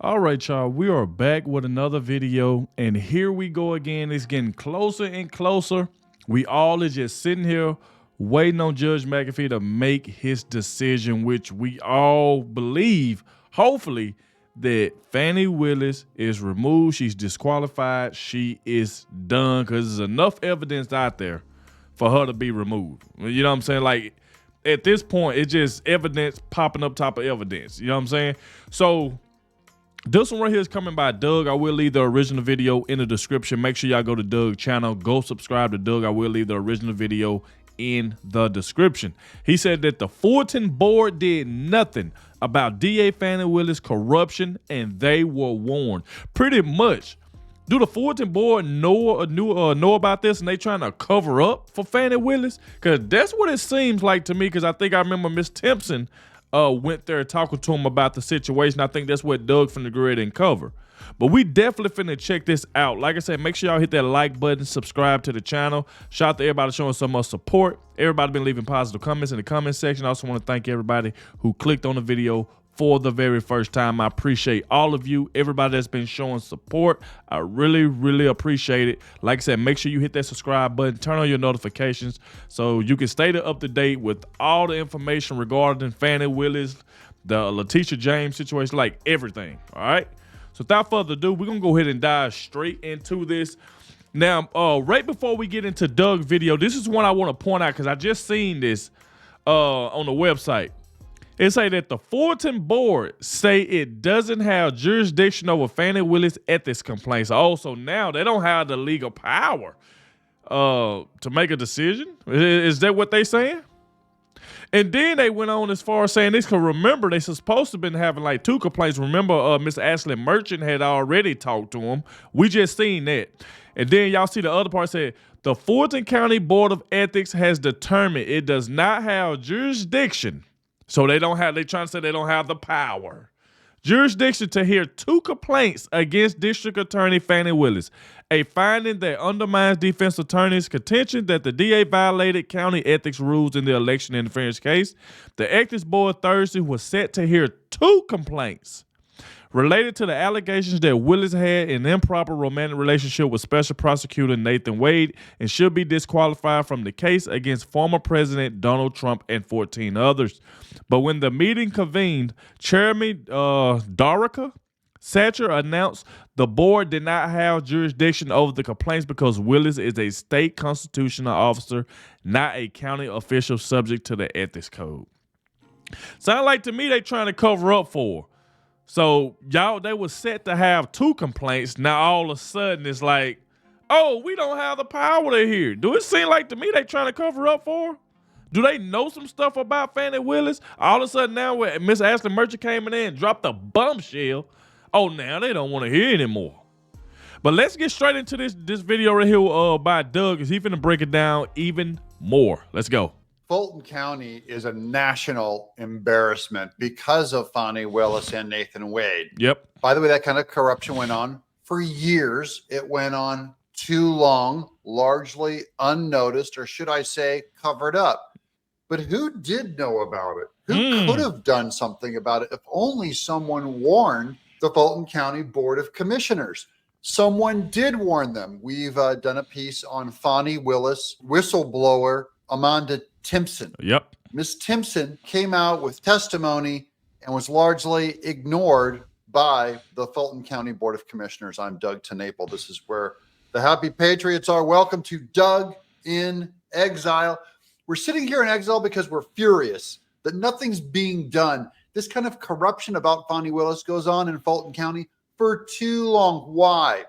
All right, y'all, we are back with another video, and here we go again. It's getting closer and closer. We all are just sitting here waiting on Judge McAfee to make his decision, which we all believe, hopefully, that Fani Willis is removed. She's disqualified. She is done because there's enough evidence out there for her to be removed. You know what I'm saying? Like, at this point, it's just evidence popping up top of evidence. You know what I'm saying? So this one right here is coming by Doug. I will leave the original video in the description. Make sure y'all go to Doug's channel. Go subscribe to Doug. I will leave the original video in the description. He said that the Fulton Board did nothing about DA Fani Willis' corruption, and they were warned. Pretty much, do the Fulton Board know about this, and they trying to cover up for Fani Willis? Because that's what it seems like to me, because I think I remember Miss Timpson went there talking to him about the situation. I think that's what Doug finna go ahead and cover. But we definitely finna check this out. Like I said, make sure y'all hit that like button, subscribe to the channel. Shout out to everybody showing so much support. Everybody been leaving positive comments in the comment section. I also want to thank everybody who clicked on the video for the very first time. I appreciate all of you, everybody that's been showing support. I really, really appreciate it. Like I said, make sure you hit that subscribe button, turn on your notifications so you can stay up to date with all the information regarding Fani Willis, the Letitia James situation, like everything. All right. So without further ado, we're gonna go ahead and dive straight into this. Now, right before we get into Doug's video, this is one I want to point out because I just seen this on the website. It say that the Fulton Board say it doesn't have jurisdiction over Fani Willis' ethics complaints. Also, now they don't have the legal power to make a decision. Is that what they saying? And then they went on as far as saying this, because remember, they supposed to have been having like 2 complaints. Remember, Miss Ashley Merchant had already talked to him. We just seen that. And then y'all see the other part said, the Fulton County Board of Ethics has determined it does not have jurisdiction. So they trying to say they don't have the power. Jurisdiction to hear 2 complaints against District Attorney Fani Willis, a finding that undermines defense attorneys' contention that the DA violated county ethics rules in the election interference case. The Ethics Board Thursday was set to hear 2 complaints related to the allegations that Willis had an improper romantic relationship with Special Prosecutor Nathan Wade and should be disqualified from the case against former President Donald Trump and 14 others. But when the meeting convened, Chairman Darica Satcher announced the board did not have jurisdiction over the complaints because Willis is a state constitutional officer, not a county official subject to the ethics code. Sound like to me they trying to cover up for her. So y'all, they were set to have 2 complaints. Now all of a sudden it's like, oh, we don't have the power to hear. Do it seem like to me they trying to cover up for her? Do they know some stuff about Fani Willis? All of a sudden now when Miss Ashley Merchant came in there and dropped a bombshell, oh, now they don't want to hear anymore. But let's get straight into this video right here by Doug, because he's finna break it down even more. Let's go. Fulton County is a national embarrassment because of Fani Willis and Nathan Wade. Yep. By the way, that kind of corruption went on for years. It went on too long, largely unnoticed, or should I say covered up. But who did know about it? Who could have done something about it if only someone warned the Fulton County Board of Commissioners? Someone did warn them. We've done a piece on Fani Willis, whistleblower Amanda Timpson. Yep. Miss Timpson came out with testimony and was largely ignored by the Fulton County Board of Commissioners. I'm Doug TeNapel. This is where the happy patriots are. Welcome to Doug in Exile. We're sitting here in exile because we're furious that nothing's being done. This kind of corruption about Fani Willis goes on in Fulton County for too long. Why?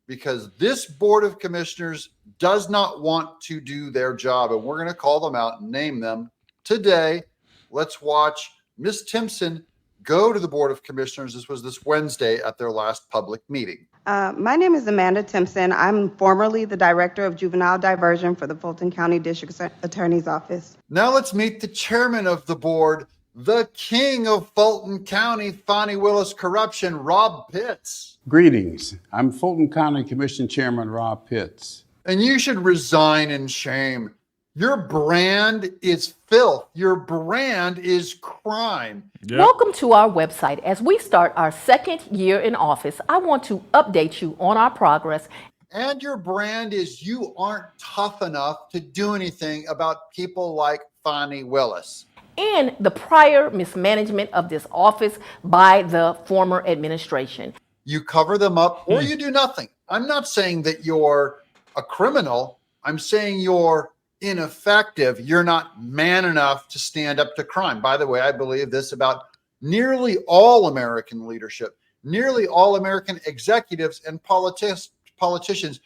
Because this Board of Commissioners does not want to do their job, and we're going to call them out and name them today. Let's watch Miss Timpson go to the Board of Commissioners. This was this Wednesday at their last public meeting. My name is Amanda Timpson. I'm formerly the Director of Juvenile Diversion for the Fulton County District Attorney's Office. Now let's meet the chairman of the board, the king of Fulton County, Fani Willis corruption, Rob Pitts. Greetings. I'm Fulton County Commission Chairman Rob Pitts. And you should resign in shame. Your brand is filth. Your brand is crime. Yep. Welcome to our website. As we start our second year in office, I want to update you on our progress. And your brand is you aren't tough enough to do anything about people like Fani Willis. And the prior mismanagement of this office by the former administration. You cover them up or you do nothing. I'm not saying that you're a criminal. I'm saying you're ineffective. You're not man enough to stand up to crime. By the way, I believe this about nearly all American leadership, nearly all American executives and politicians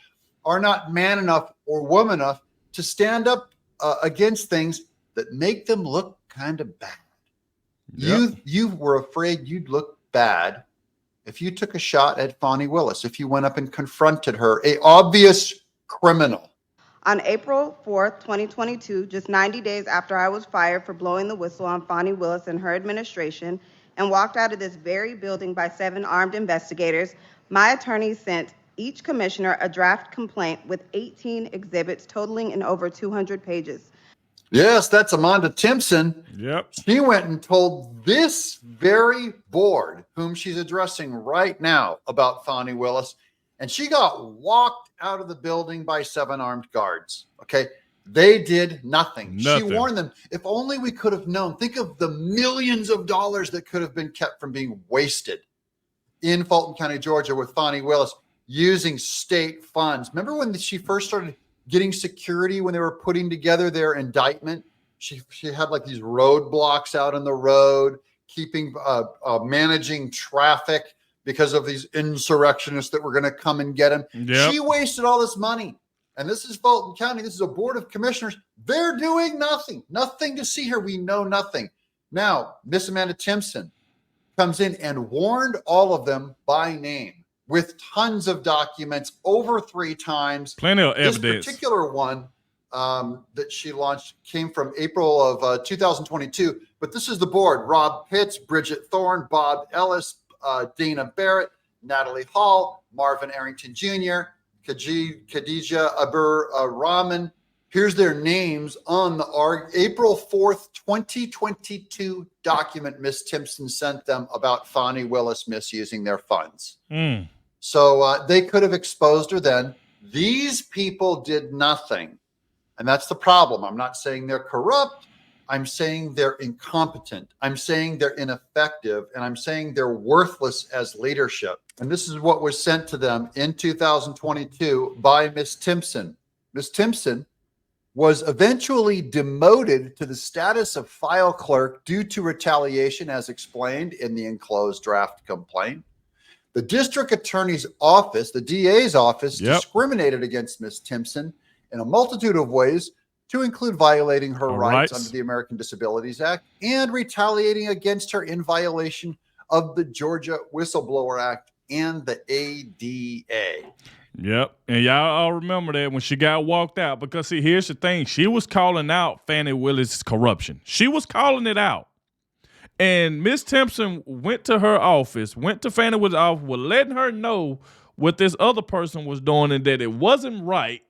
are not man enough or woman enough to stand up against things that make them look kind of bad. Yep. You were afraid you'd look bad if you took a shot at Fani Willis, if you went up and confronted her, a obvious criminal. On April 4th, 2022, just 90 days after I was fired for blowing the whistle on Fani Willis and her administration and walked out of this very building by 7 armed investigators, my attorney sent each commissioner a draft complaint with 18 exhibits totaling in over 200 pages. Yes, that's Amanda Timpson. Yep. She went and told this very board, whom she's addressing right now, about Fani Willis, and she got walked out of the building by 7 armed guards. Okay. They did nothing. She warned them. If only we could have known. Think of the millions of dollars that could have been kept from being wasted in Fulton County, Georgia, with Fani Willis using state funds. Remember when she first started getting security when they were putting together their indictment? She had like these roadblocks out on the road, keeping managing traffic because of these insurrectionists that were going to come and get him. Yep. She wasted all this money. And this is Fulton County. This is a board of commissioners. They're doing nothing. Nothing to see here. We know nothing. Now, Miss Amanda Timpson comes in and warned all of them by name with tons of documents over 3 times. Plenty of evidence. This particular one that she launched came from April of 2022. But this is the board: Rob Pitts, Bridget Thorne, Bob Ellis, Dana Barrett, Natalie Hall, Marvin Arrington Jr., Khadija Abur Rahman. Here's their names on the April 4th, 2022 document Miss Timpson sent them about Fani Willis misusing their funds. So they could have exposed her then. These people did nothing. And that's the problem. I'm not saying they're corrupt. I'm saying they're incompetent. I'm saying they're ineffective. And I'm saying they're worthless as leadership. And this is what was sent to them in 2022 by Miss Timpson. Miss Timpson was eventually demoted to the status of file clerk due to retaliation, as explained in the enclosed draft complaint. The district attorney's office, the DA's office, discriminated against Miss Timpson in a multitude of ways, to include violating her rights under the American Disabilities Act and retaliating against her in violation of the Georgia Whistleblower Act and the ADA. Yep. And y'all all remember that when she got walked out, because see, here's the thing. She was calling out Fani Willis' corruption. She was calling it out. And Miss Timpson went to her office, went to Fani Willis' office, was letting her know what this other person was doing and that it wasn't right.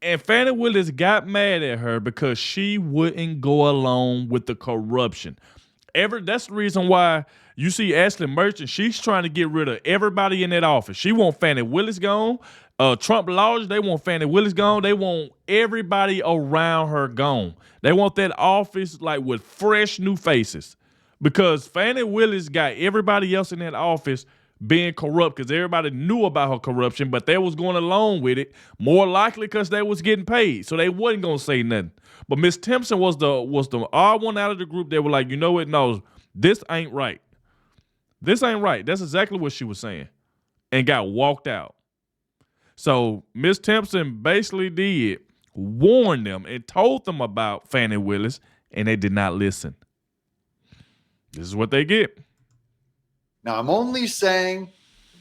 And Fani Willis got mad at her because she wouldn't go along with the corruption. That's the reason why you see Ashley Merchant. She's trying to get rid of everybody in that office. She want Fani Willis gone. Trump lawyers, they want Fani Willis gone. They want everybody around her gone. They want that office like with fresh new faces, because Fani Willis got everybody else in that office being corrupt because everybody knew about her corruption, but they was going along with it, more likely because they was getting paid, so they wasn't going to say nothing. But Miss Timpson was the odd one out of the group. They were like, you know what? No, this ain't right. This ain't right. That's exactly what she was saying, and got walked out. So Miss Timpson basically did warn them and told them about Fani Willis, and they did not listen. This is what they get. Now, I'm only saying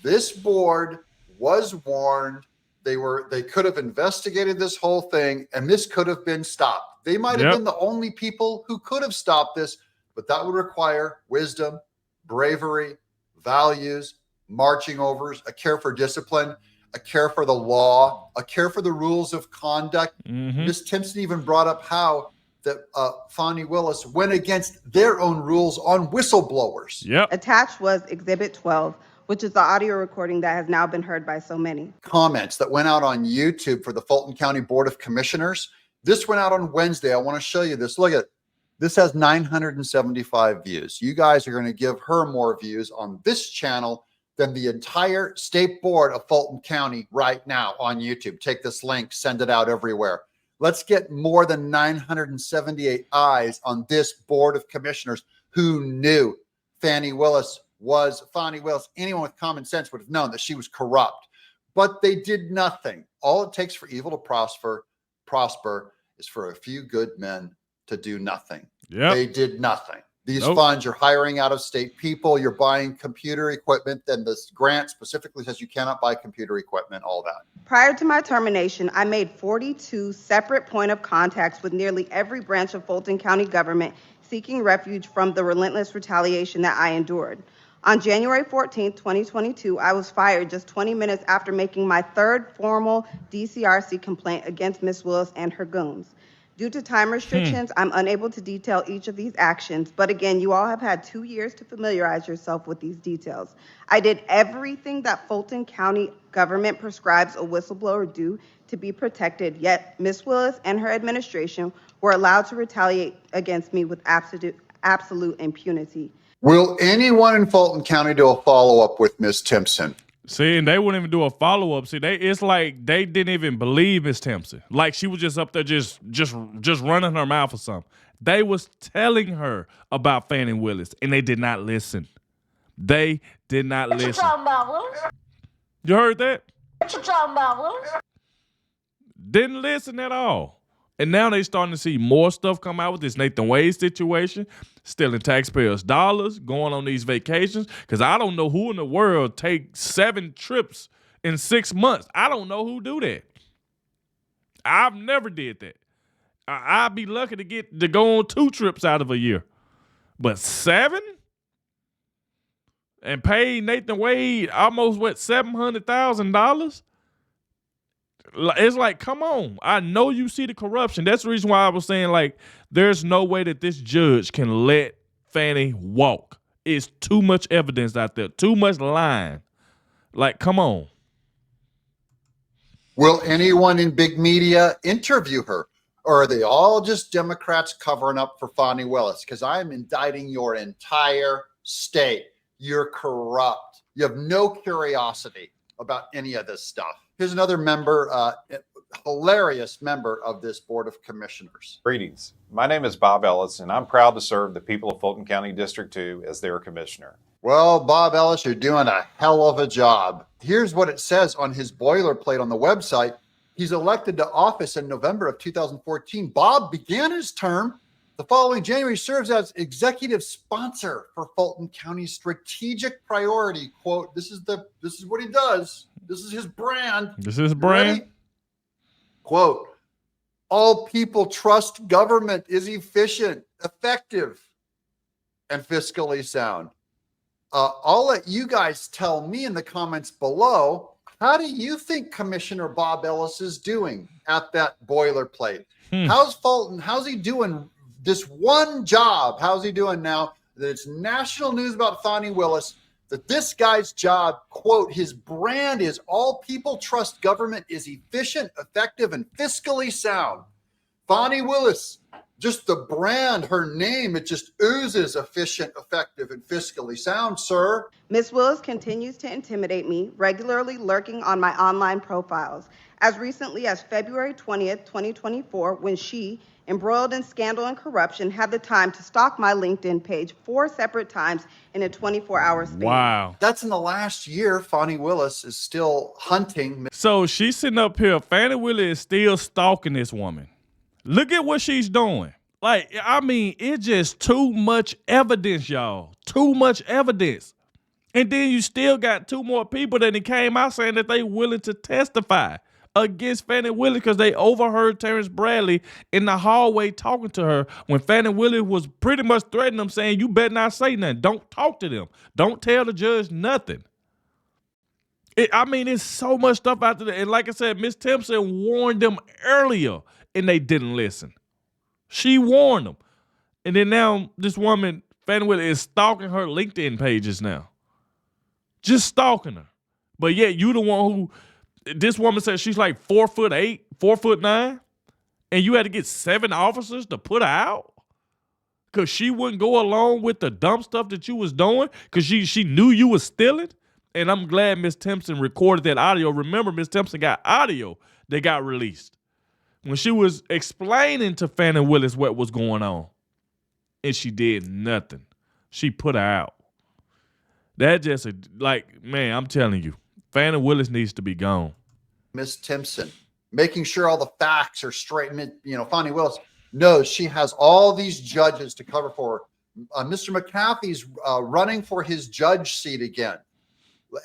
this board was warned. They could have investigated this whole thing, and this could have been stopped. They might have been the only people who could have stopped this, but that would require wisdom, bravery, values, marching orders, a care for discipline. a care for the law, a care for the rules of conduct. Ms. Timpson even brought up how that Fani Willis went against their own rules on whistleblowers. Yep. Attached was Exhibit 12, which is the audio recording that has now been heard by so many. Comments that went out on YouTube for the Fulton County Board of Commissioners. This went out on Wednesday. I want to show you this. Look at this, has 975 views. You guys are going to give her more views on this channel than the entire state board of Fulton County right now on YouTube. Take this link, send it out everywhere. Let's get more than 978 eyes on this board of commissioners who knew Fani Willis. Anyone with common sense would have known that she was corrupt, but they did nothing. All it takes for evil to prosper is for a few good men to do nothing. Yep. They did nothing. These funds, you're hiring out of state people, you're buying computer equipment, then this grant specifically says you cannot buy computer equipment, all that. Prior to my termination, I made 42 separate point of contacts with nearly every branch of Fulton County government seeking refuge from the relentless retaliation that I endured. On January 14, 2022, I was fired just 20 minutes after making my third formal DCRC complaint against Ms. Willis and her goons. Due to time restrictions, I'm unable to detail each of these actions, but again, you all have had 2 years to familiarize yourself with these details. I did everything that Fulton County government prescribes a whistleblower do to be protected, yet Ms. Willis and her administration were allowed to retaliate against me with absolute impunity. Will anyone in Fulton County do a follow-up with Ms. Timpson? See, and they wouldn't even do a follow-up. See, it's like they didn't even believe Miss Timpson. Like she was just up there just running her mouth or something. They was telling her about Fani Willis, and they did not listen. They did not listen. What you talking about, Willis? You heard that? What you talking about, Willis? Didn't listen at all. And now they starting to see more stuff come out with this Nathan Wade situation, stealing taxpayers' dollars, going on these vacations. Because I don't know who in the world take 7 trips in 6 months. I don't know who do that. I've never did that. I'd be lucky to go on 2 trips out of a year. But 7? And pay Nathan Wade almost, $700,000? It's like, come on. I know you see the corruption. That's the reason why I was saying, like, there's no way that this judge can let Fani walk. It's too much evidence out there. Too much lying. Like, come on. Will anyone in big media interview her? Or are they all just Democrats covering up for Fani Willis? Because I'm indicting your entire state. You're corrupt. You have no curiosity about any of this stuff. Here's another member, hilarious member of this Board of Commissioners. Greetings. My name is Bob Ellis, and I'm proud to serve the people of Fulton County District 2 as their commissioner. Well, Bob Ellis, you're doing a hell of a job. Here's what it says on his boilerplate on the website. He's elected to office in November of 2014. Bob began his term the following January, serves as executive sponsor for Fulton County's strategic priority. Quote, this is what he does. This is his brand. This is his brand. Ready? Quote, all people trust government is efficient, effective, and fiscally sound. I'll let you guys tell me in the comments below, how do you think Commissioner Bob Ellis is doing at that boilerplate? How's he doing this one job? How's he doing now that it's national news about Fani Willis, that this guy's job, quote, his brand is all people trust government is efficient, effective, and fiscally sound. Fani Willis, just the brand, her name, it just oozes efficient, effective, and fiscally sound, sir. Ms. Willis continues to intimidate me, regularly lurking on my online profiles. As recently as February 20th, 2024, when she, embroiled in scandal and corruption, had the time to stalk my LinkedIn page 4 separate times in a 24-hour span. Wow. That's in the last year. Fani Willis is still hunting. So she's sitting up here. Fani Willis is still stalking this woman. Look at what she's doing. Like, I mean, it's just too much evidence, y'all. Too much evidence. And then you still got 2 more people that came out saying that they willing to testify against Fani Willis because they overheard Terrence Bradley in the hallway talking to her when Fani Willis was pretty much threatening them, saying, you better not say nothing. Don't talk to them. Don't tell the judge nothing. I mean, it's so much stuff out there. And like I said, Miss Timpson warned them earlier, and they didn't listen. She warned them. And then now this woman, Fani Willis, is stalking her LinkedIn pages now. Just stalking her. But yet you the one who, this woman said she's like 4'8", 4'9", and you had to get 7 officers to put her out? Because she wouldn't go along with the dumb stuff that you was doing? Because she knew you was stealing? And I'm glad Miss Timpson recorded that audio. Remember, Miss Timpson got audio that got released when she was explaining to Fani Willis what was going on. And she did nothing. She put her out. That just, man, I'm telling you, Fani Willis needs to be gone. Miss Timpson, making sure all the facts are straight. Fani Willis knows she has all these judges to cover for her. Mr. McAfee's running for his judge seat again.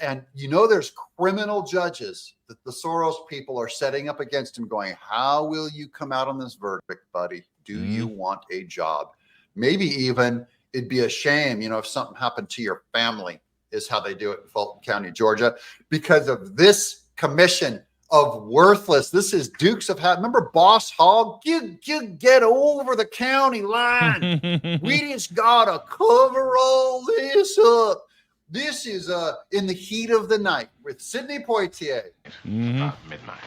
And there's criminal judges that the Soros people are setting up against him going, how will you come out on this verdict, buddy? Do you want a job? Maybe even it'd be a shame, if something happened to your family, is how they do it in Fulton County, Georgia, because of this commission of worthless. This is Dukes of Hazzard. Remember Boss Hogg? You get over the county line. We just gotta cover all this up. This is In the Heat of the Night with Sidney Poitier. Midnight.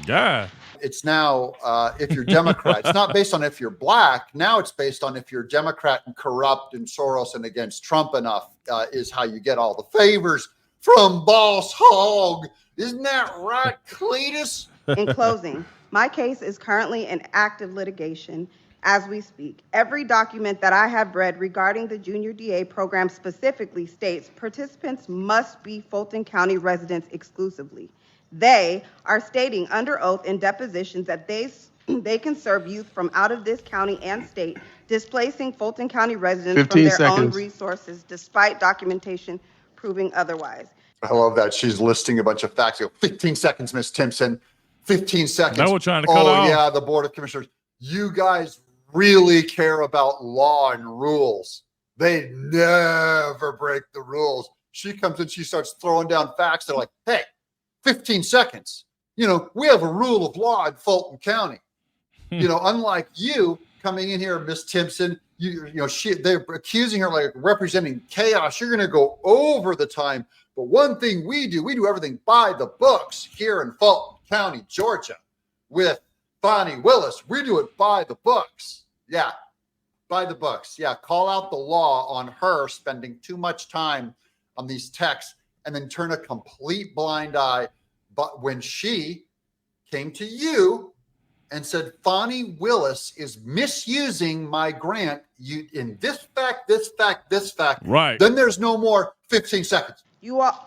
Yeah. It's now, if you're Democrat, it's not based on if you're black. Now it's based on if you're Democrat and corrupt and Soros and against Trump enough, is how you get all the favors from Boss Hogg. Isn't that right, Cletus? In closing, my case is currently in active litigation as we speak. Every document that I have read regarding the Junior DA program specifically states participants must be Fulton County residents exclusively. They are stating under oath in depositions that they can serve youth from out of this county and state, displacing Fulton County residents from their own resources, despite documentation proving otherwise. I love that. She's listing a bunch of facts. 15 seconds, Miss Timpson. 15 seconds. Now we're trying to cut off. Oh, yeah, the Board of Commissioners. You guys really care about law and rules. They never break the rules. She comes in, she starts throwing down facts. They're like, hey, 15 seconds. We have a rule of law in Fulton County. Unlike you coming in here, Miss Timpson, they're accusing her like representing chaos. You're going to go over the time. But one thing we do everything by the books here in Fulton County, Georgia, with Fani Willis. We do it by the books. Yeah, by the books. Yeah, call out the law on her spending too much time on these texts and then turn a complete blind eye. But when she came to you and said, Fani Willis is misusing my grant, in this fact, right, then there's no more 15 seconds. You all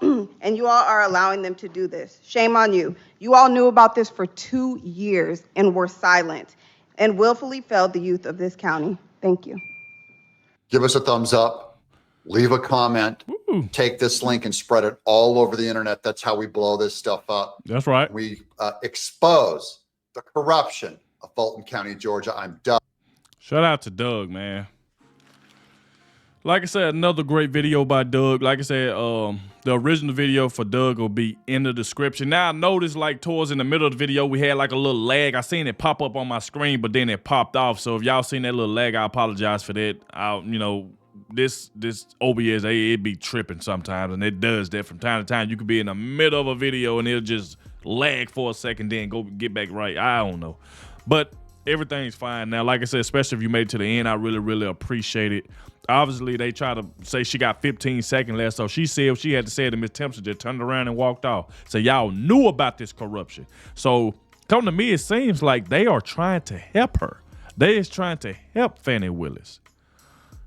are allowing them to do this. Shame on you. You all knew about this for 2 years and were silent and willfully failed the youth of this county. Thank you. Give us a thumbs up, leave a comment, take this link and spread it all over the internet. That's how we blow this stuff up. That's right. We expose the corruption of Fulton County, Georgia. I'm Doug. Shout out to Doug, man. Like I said, another great video by Doug. Like I said, the original video for Doug will be in the description. Now, I noticed towards in the middle of the video, we had a little lag. I seen it pop up on my screen, but then it popped off. So if y'all seen that little lag, I apologize for that. This OBS, it be tripping sometimes, and it does that from time to time. You could be in the middle of a video, and it'll just lag for a second, then go get back right. I don't know. But everything's fine now. Like I said, especially if you made it to the end, I really, really appreciate it. Obviously, they try to say she got 15 seconds left, so she said what she had to say to Miss Timpson, just turned around and walked off. So y'all knew about this corruption. So come to me, it seems like they are trying to help her. They is trying to help Fani Willis.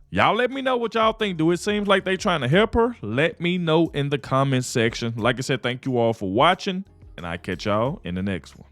Y'all let me know what y'all think. Do it seem like they trying to help her? Let me know in the comments section. Like I said, thank you all for watching, and I'll catch y'all in the next one.